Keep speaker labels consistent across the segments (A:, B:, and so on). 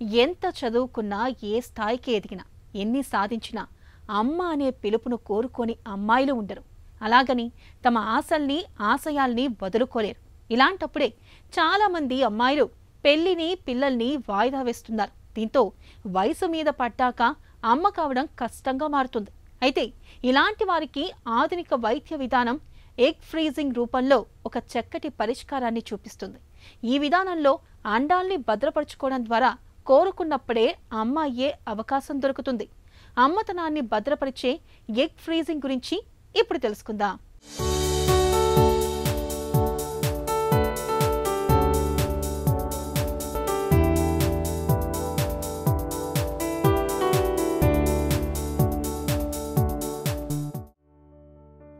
A: ఎంత చదువుకున్నా, ఏ స్థాయికి ఎదిగినా, ఎన్ని సాధించినా అమ్మ అనే పిలుపును కోరుకొని అమ్మాయిలు ఉండరు. అలాగని తమ ఆశల్ని, ఆశయాల్ని వదులుకోలేరు. ఇలాంటప్పుడే చాలామంది అమ్మాయిలు పెళ్లిని, పిల్లల్ని వాయిదా వేస్తున్నారు. దీంతో వయసు మీద పడ్డాక అమ్మ కావడం కష్టంగా మారుతుంది. అయితే ఇలాంటి వారికి ఆధునిక వైద్య విధానం ఎగ్ ఫ్రీజింగ్ రూపంలో ఒక చక్కటి పరిష్కారాన్ని చూపిస్తుంది. ఈ విధానంలో అండాల్ని భద్రపరుచుకోవడం ద్వారా కోరుకున్నప్పుడే అమ్మ అయ్యే అవకాశం దొరుకుతుంది. అమ్మతనాన్ని భద్రపరిచే ఎగ్ ఫ్రీజింగ్ గురించి ఇప్పుడు తెలుసుకుందాం.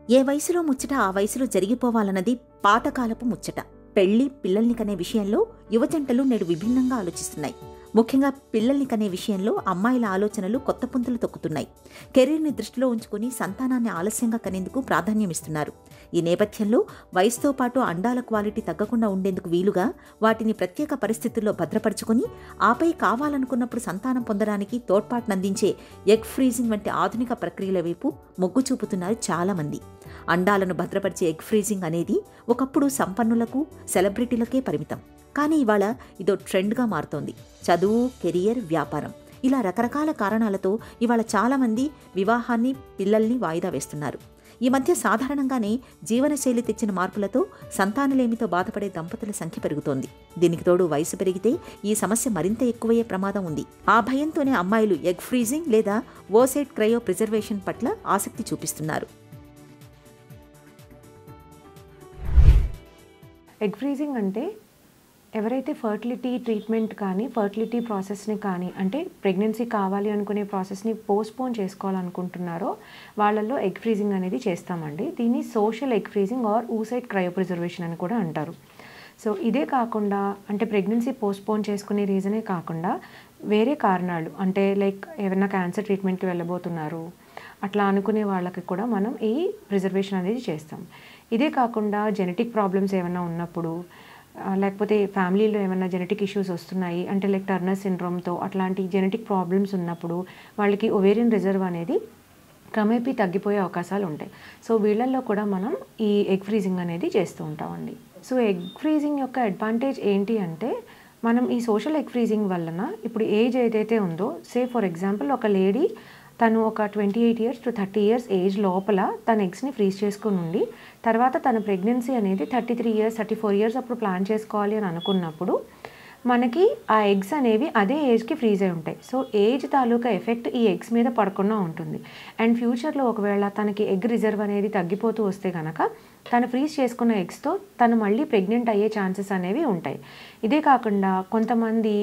B: ఏ వయసులో ముచ్చట ఆ వయసులో జరిగిపోవాలన్నది పాతకాలపు ముచ్చట. పెళ్లి, పిల్లల్ని కనే విషయంలో యువజంటలు నేడు విభిన్నంగా ఆలోచిస్తున్నాయి. ముఖ్యంగా పిల్లల్ని కనే విషయంలో అమ్మాయిల ఆలోచనలు కొత్త పుంతలు తొక్కుతున్నాయి. కెరీర్ని దృష్టిలో ఉంచుకుని సంతానాన్ని ఆలస్యంగా కనేందుకు ప్రాధాన్యమిస్తున్నారు. ఈ నేపథ్యంలో వయసుతో పాటు అండాల క్వాలిటీ తగ్గకుండా ఉండేందుకు వీలుగా వాటిని ప్రత్యేక పరిస్థితుల్లో భద్రపరుచుకుని ఆపై కావాలనుకున్నప్పుడు సంతానం పొందడానికి తోడ్పాటునందించే ఎగ్ ఫ్రీజింగ్ వంటి ఆధునిక ప్రక్రియల వైపు మొగ్గు చూపుతున్నారు చాలామంది. అండాలను భద్రపరిచే ఎగ్ ఫ్రీజింగ్ అనేది ఒకప్పుడు సంపన్నులకు, సెలబ్రిటీలకే పరిమితం. కానీ ఇవాళ ఇదో ట్రెండ్గా మారుతోంది. చదువు, కెరియర్, వ్యాపారం ఇలా రకరకాల కారణాలతో ఇవాళ చాలామంది వివాహాన్ని, పిల్లల్ని వాయిదా వేస్తున్నారు. ఈ మధ్య సాధారణంగానే జీవనశైలి తెచ్చిన మార్పులతో సంతానలేమితో బాధపడే దంపతుల సంఖ్య పెరుగుతోంది. దీనికి తోడు వయసు పెరిగితే ఈ సమస్య మరింత ఎక్కువయ్యే ప్రమాదం ఉంది. ఆ భయంతోనే అమ్మాయిలు ఎగ్ ఫ్రీజింగ్ లేదా ఓసైట్ క్రయో ప్రిజర్వేషన్ పట్ల ఆసక్తి చూపిస్తున్నారు.
C: ఎగ్ ఫ్రీజింగ్ అంటే ఎవరైతే ఫర్టిలిటీ ట్రీట్మెంట్ కానీ, ఫర్టిలిటీ ప్రాసెస్ని కానీ, అంటే ప్రెగ్నెన్సీ కావాలి అనుకునే ప్రాసెస్ని పోస్ట్పోన్ చేసుకోవాలనుకుంటున్నారో వాళ్ళల్లో ఎగ్ ఫ్రీజింగ్ అనేది చేస్తామండి. దీన్ని social egg freezing or oocyte cryopreservation అని కూడా అంటారు. సో ఇదే కాకుండా, అంటే ప్రెగ్నెన్సీ పోస్ట్పోన్ చేసుకునే రీజనే కాకుండా వేరే కారణాలు, అంటే లైక్ ఏమైనా క్యాన్సర్ ట్రీట్మెంట్కి వెళ్ళబోతున్నారు అట్లా అనుకునే వాళ్ళకి కూడా మనం ఈ ప్రిజర్వేషన్ అనేది చేస్తాం. ఇదే కాకుండా జెనెటిక్ ప్రాబ్లమ్స్ ఏమైనా ఉన్నప్పుడు, లేకపోతే ఫ్యామిలీలో ఏమైనా జెనెటిక్ ఇష్యూస్ వస్తున్నాయి అంటే లైక్ టర్నర్ సిండ్రోమ్తో అట్లాంటి జెనెటిక్ ప్రాబ్లమ్స్ ఉన్నప్పుడు వాళ్ళకి ఓవేరియన్ రిజర్వ్ అనేది క్రమేపీ తగ్గిపోయే అవకాశాలు ఉంటాయి. సో వీళ్ళల్లో కూడా మనం ఈ ఎగ్ ఫ్రీజింగ్ అనేది చేస్తూ ఉంటామండి. సో ఎగ్ ఫ్రీజింగ్ యొక్క అడ్వాంటేజ్ ఏంటి అంటే, మనం ఈ సోషల్ ఎగ్ ఫ్రీజింగ్ వలన ఇప్పుడు ఏజ్ ఏదైతే ఉందో, సే ఫర్ ఎగ్జాంపుల్ ఒక లేడీ తను ఒక 28 years to 30 years ఏజ్ లోపల తన ఎగ్స్ని ఫ్రీజ్ చేసుకుని ఉండి, తర్వాత తన ప్రెగ్నెన్సీ అనేది 33 years 34 years అప్పుడు ప్లాన్ చేసుకోవాలి అని అనుకున్నప్పుడు మనకి ఆ ఎగ్స్ అనేవి అదే ఏజ్కి ఫ్రీజ్ అయి ఉంటాయి. సో ఏజ్ తాలూకా ఎఫెక్ట్ ఈ ఎగ్స్ మీద పడకుండా ఉంటుంది. అండ్ ఫ్యూచర్లో ఒకవేళ తనకి ఎగ్ రిజర్వ్ అనేది తగ్గిపోతూ వస్తే కనుక తను ఫ్రీజ్ చేసుకున్న ఎగ్స్తో తను మళ్ళీ ప్రెగ్నెంట్ అయ్యే ఛాన్సెస్ అనేవి ఉంటాయి. ఇదే కాకుండా కొంతమంది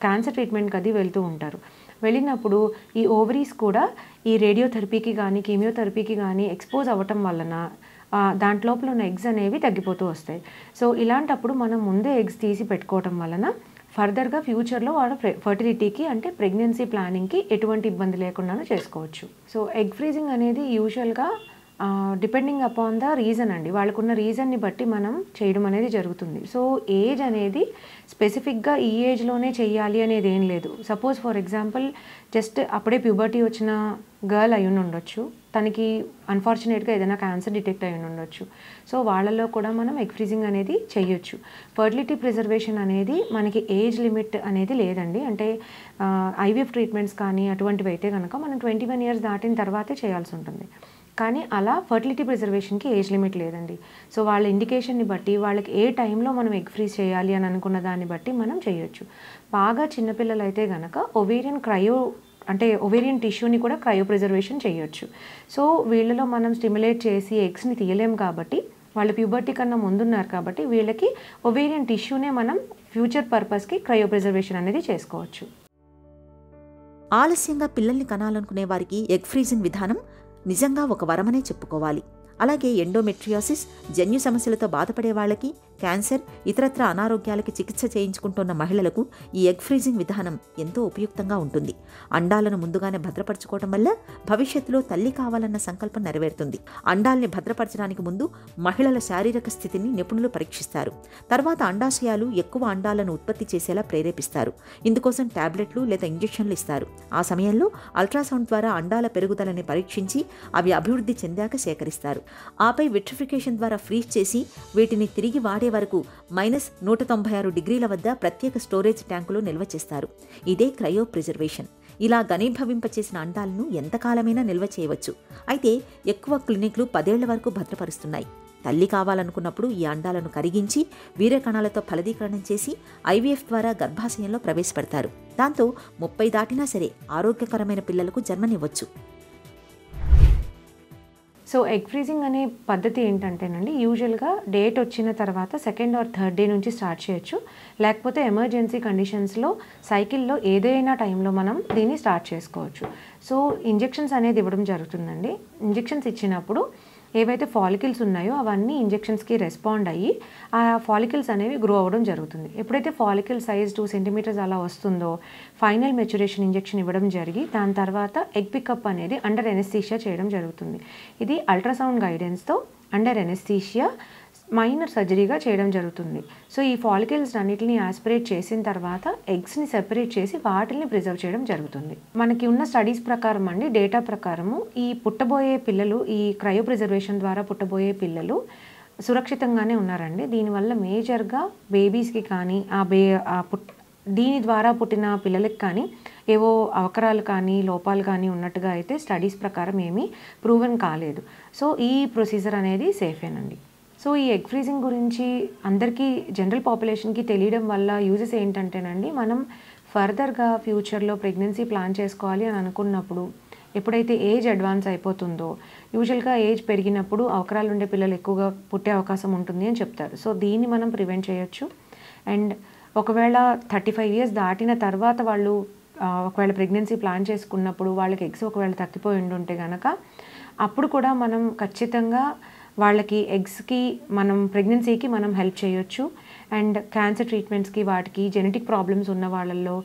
C: క్యాన్సర్ ట్రీట్మెంట్కి అది వెళ్తూ ఉంటారు. వెళ్ళినప్పుడు ఈ ఓవరీస్ కూడా ఈ రేడియోథెరపీకి కానీ, కీమియోథెరపీకి కానీ ఎక్స్పోజ్ అవ్వటం వలన దాంట్లోపల ఉన్న ఎగ్స్ అనేవి తగ్గిపోతూ వస్తాయి. సో ఇలాంటప్పుడు మనం ముందే ఎగ్స్ తీసి పెట్టుకోవటం వలన ఫర్దర్గా ఫ్యూచర్లో వాళ్ళ ఫర్టిలిటీకి, అంటే ప్రెగ్నెన్సీ ప్లానింగ్కి ఎటువంటి ఇబ్బంది లేకుండా చేసుకోవచ్చు. సో ఎగ్ ఫ్రీజింగ్ అనేది యూజువల్గా డిపెండింగ్ అపాన్ ద రీజన్ అండి, వాళ్ళకున్న రీజన్ని బట్టి మనం చేయడం అనేది జరుగుతుంది. సో ఏజ్ అనేది స్పెసిఫిక్గా ఈ ఏజ్లోనే చెయ్యాలి అనేది ఏం లేదు. సపోజ్ ఫర్ ఎగ్జాంపుల్ జస్ట్ అప్పుడే ప్యూబర్టీ వచ్చిన గర్ల్ అయి ఉండొచ్చు, తనకి అన్ఫార్చునేట్గా ఏదైనా క్యాన్సర్ డిటెక్ట్ అయి ఉండొచ్చు. సో వాళ్ళలో కూడా మనం ఎగ్ ఫ్రీజింగ్ అనేది చేయొచ్చు. ఫర్టిలిటీ ప్రిజర్వేషన్ అనేది మనకి ఏజ్ లిమిట్ అనేది లేదండి. అంటే ఐవీఎఫ్ ట్రీట్మెంట్స్ కానీ అటువంటివి అయితే కనుక మనం 21 years దాటిన తర్వాతే చేయాల్సి ఉంటుంది. కానీ అలా ఫర్టిలిటీ ప్రిజర్వేషన్కి ఏజ్ లిమిట్ లేదండి. సో వాళ్ళ ఇండికేషన్ని బట్టి, వాళ్ళకి ఏ టైంలో మనం ఎగ్ ఫ్రీజ్ చేయాలి అని అనుకున్న దాన్ని బట్టి మనం చేయొచ్చు. బాగా చిన్నపిల్లలు అయితే కనుక ఓవేరియన్ టిష్యూని కూడా క్రయో ప్రిజర్వేషన్ చేయొచ్చు. సో వీళ్ళలో మనం స్టిమ్యులేట్ చేసి ఎగ్స్ని తీయలేం కాబట్టి, వాళ్ళు ప్యూబర్టీ కన్నా ముందున్నారు కాబట్టి వీళ్ళకి ఓవేరియన్ టిష్యూనే మనం ఫ్యూచర్ పర్పస్కి క్రయో ప్రిజర్వేషన్ అనేది చేసుకోవచ్చు.
B: ఆలస్యంగా పిల్లల్ని కనాలనుకునే వారికి ఎగ్ ఫ్రీజింగ్ విధానం నిజంగా ఒక వరమనే చెప్పుకోవాలి. అలాగే ఎండోమెట్రియోసిస్, జన్యు సమస్యలతో బాధపడే వాళ్ళకి క్యాన్సర్, ఇతరత్ర అనారోగ్యాలకి చికిత్స చేయించుకుంటున్న మహిళలకు ఈ ఎగ్ ఫ్రీజింగ్ విధానం ఎంతో ఉపయుక్తంగా ఉంటుంది. అండాలను ముందుగానే భద్రపరచుకోవడం వల్ల భవిష్యత్తులో తల్లి కావాలన్న సంకల్పం నెరవేరుతుంది. అండాల్ని భద్రపరచడానికి ముందు మహిళల శారీరక స్థితిని నిపుణులు పరీక్షిస్తారు. తర్వాత అండాశయాలు ఎక్కువ అండాలను ఉత్పత్తి చేసేలా ప్రేరేపిస్తారు. ఇందుకోసం టాబ్లెట్లు లేదా ఇంజెక్షన్లు ఇస్తారు. ఆ సమయంలో అల్ట్రాసౌండ్ ద్వారా అండాల పెరుగుదలని పరీక్షించి అవి అభివృద్ధి చెందాక సేకరిస్తారు. ఆపై విట్రిఫికేషన్ ద్వారా ఫ్రీజ్ చేసి వీటిని తిరిగి వాడే వరకు -196 డిగ్రీల వద్ద ప్రత్యేక స్టోరేజ్ ట్యాంకులో నిల్వ చేస్తారు. ఇదే క్రయో ప్రిజర్వేషన్. ఇలా ఘనీభవింపచేసిన అండాలను ఎంతకాలమైనా నిల్వ చేయవచ్చు. అయితే ఎక్కువ క్లినిక్లు 10 ఏళ్ల వరకు భద్రపరుస్తున్నాయి. తల్లి కావాలనుకున్నప్పుడు ఈ అండాలను కరిగించి వీర్య కణాలతో ఫలదీకరణం చేసి ఐవీఎఫ్ ద్వారా గర్భాశయంలో ప్రవేశపెడతారు. దాంతో 30 దాటినా సరే ఆరోగ్యకరమైన పిల్లలకు జన్మనివ్వచ్చు.
C: సో ఎగ్ ఫ్రీజింగ్ అనే పద్ధతి ఏంటంటేనండి, యూజువల్గా డేట్ వచ్చిన తర్వాత 2nd or 3rd డే నుంచి స్టార్ట్ చేయొచ్చు. లేకపోతే ఎమర్జెన్సీ కండిషన్స్లో సైకిల్లో ఏదైనా టైంలో మనం దీన్ని స్టార్ట్ చేసుకోవచ్చు. సో ఇంజెక్షన్స్ అనేది ఇవ్వడం జరుగుతుందండి. ఇంజెక్షన్స్ ఇచ్చినప్పుడు ఏవైతే ఫాలికల్స్ ఉన్నాయో అవన్నీ ఇంజెక్షన్స్కి రెస్పాండ్ అయ్యి ఆ ఫాలికల్స్ అనేవి గ్రో అవ్వడం జరుగుతుంది. ఎప్పుడైతే ఫాలికల్ సైజ్ 2 సెంటీమీటర్స్ అలా వస్తుందో ఫైనల్ మెచ్యురేషన్ ఇంజెక్షన్ ఇవ్వడం జరిగి దాని తర్వాత ఎగ్ పికప్ అనేది అండర్ ఎనెస్థీషియా చేయడం జరుగుతుంది. ఇది అల్ట్రాసౌండ్ గైడెన్స్తో అండర్ ఎనెస్థీషియా మైనర్ సర్జరీగా చేయడం జరుగుతుంది. సో ఈ ఫాలికల్స్ అన్నిటిని ఆస్పిరేట్ చేసిన తర్వాత ఎగ్స్ని సెపరేట్ చేసి వాటిని ప్రిజర్వ్ చేయడం జరుగుతుంది. మనకి ఉన్న స్టడీస్ ప్రకారం అండి, డేటా ప్రకారము ఈ పుట్టబోయే పిల్లలు, ఈ క్రయో ప్రిజర్వేషన్ ద్వారా పుట్టబోయే పిల్లలు సురక్షితంగానే ఉన్నారండి. దీనివల్ల మేజర్గా బేబీస్కి కానీ దీని ద్వారా పుట్టిన పిల్లలకి కానీ ఏవో అవకరాలు కానీ లోపాలు కానీ ఉన్నట్టుగా అయితే స్టడీస్ ప్రకారం ఏమీ ప్రూవెన్ కాలేదు. సో ఈ ప్రొసీజర్ అనేది సేఫేనండి. సో ఈ ఎగ్ ఫ్రీజింగ్ గురించి అందరికీ జనరల్ పాపులేషన్కి తెలియడం వల్ల యూజెస్ ఏంటంటేనండి, మనం ఫర్దర్గా ఫ్యూచర్లో ప్రెగ్నెన్సీ ప్లాన్ చేసుకోవాలి అని అనుకున్నప్పుడు ఎప్పుడైతే ఏజ్ అడ్వాన్స్ అయిపోతుందో, యూజువల్గా ఏజ్ పెరిగినప్పుడు అవకరాలు ఉండే పిల్లలు ఎక్కువగా పుట్టే అవకాశం ఉంటుంది అని చెప్తారు. సో దీన్ని మనం ప్రివెంట్ చేయొచ్చు. అండ్ ఒకవేళ 35 ఇయర్స్ దాటిన తర్వాత వాళ్ళు ఒకవేళ ప్రెగ్నెన్సీ ప్లాన్ చేసుకున్నప్పుడు వాళ్ళకి ఎగ్స్ ఒకవేళ తగ్గిపోయి ఉంటే కనుక అప్పుడు కూడా మనం ఖచ్చితంగా వాళ్ళకి ఎగ్స్కి మనం ప్రెగ్నెన్సీకి మనం హెల్ప్ చేయొచ్చు. అండ్ క్యాన్సర్ ట్రీట్మెంట్స్కి వాటికి జెనెటిక్ ప్రాబ్లమ్స్ ఉన్న వాళ్ళల్లో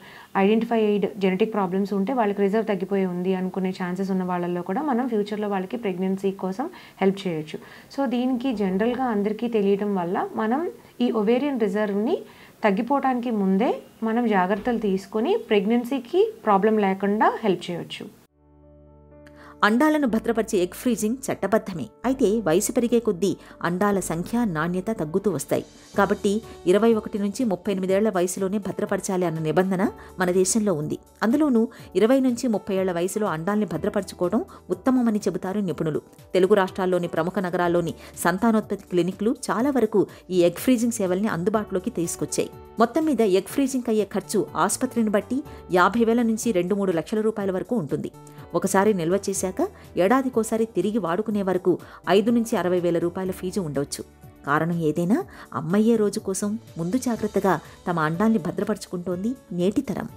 C: ఐడెంటిఫైడ్ జెనెటిక్ ప్రాబ్లమ్స్ ఉంటే వాళ్ళకి రిజర్వ్ తగ్గిపోయి ఉంది అనుకునే ఛాన్సెస్ ఉన్న వాళ్ళల్లో కూడా మనం ఫ్యూచర్లో వాళ్ళకి ప్రెగ్నెన్సీ కోసం హెల్ప్ చేయొచ్చు. సో దీనికి జనరల్గా అందరికీ తెలియడం వల్ల మనం ఈ ఒవేరియన్ రిజర్వ్ని తగ్గిపోవడానికి ముందే మనం జాగ్రత్తలు తీసుకొని ప్రెగ్నెన్సీకి ప్రాబ్లం లేకుండా హెల్ప్ చేయొచ్చు.
B: అండాలను భద్రపరిచే ఎగ్ ఫ్రీజింగ్ చట్టబద్ధమే. అయితే వయసు పెరిగే కొద్దీ అండాల సంఖ్య, నాణ్యత తగ్గుతూ వస్తాయి. కాబట్టి 21 నుంచి 38 ఏళ్ల వయసులోనే భద్రపరచాలి అన్న నిబంధన మన దేశంలో ఉంది. అందులోనూ 20 నుంచి 30 ఏళ్ల వయసులో అండాల్ని భద్రపరచుకోవడం ఉత్తమమని చెబుతారు నిపుణులు. తెలుగు రాష్ట్రాల్లోని ప్రముఖ నగరాల్లోని సంతానోత్పత్తి క్లినిక్లు చాలా వరకు ఈ ఎగ్ ఫ్రీజింగ్ సేవల్ని అందుబాటులోకి తీసుకొచ్చాయి. మొత్తం మీద ఎగ్ ఫ్రీజింగ్ అయ్యే ఖర్చు ఆసుపత్రిని బట్టి 50,000 నుంచి 2-3 లక్షల రూపాయల వరకు ఉంటుంది. ఒకసారి నిల్వ చేశాక ఏడాదికోసారి తిరిగి వాడుకునే వరకు 5 నుంచి 60,000 రూపాయల ఫీజు ఉండవచ్చు. కారణం ఏదైనా అమ్మయ్యే రోజు కోసం ముందు జాగ్రత్తగా తమ అండాల్ని భద్రపరుచుకుంటోంది నేటి తరం.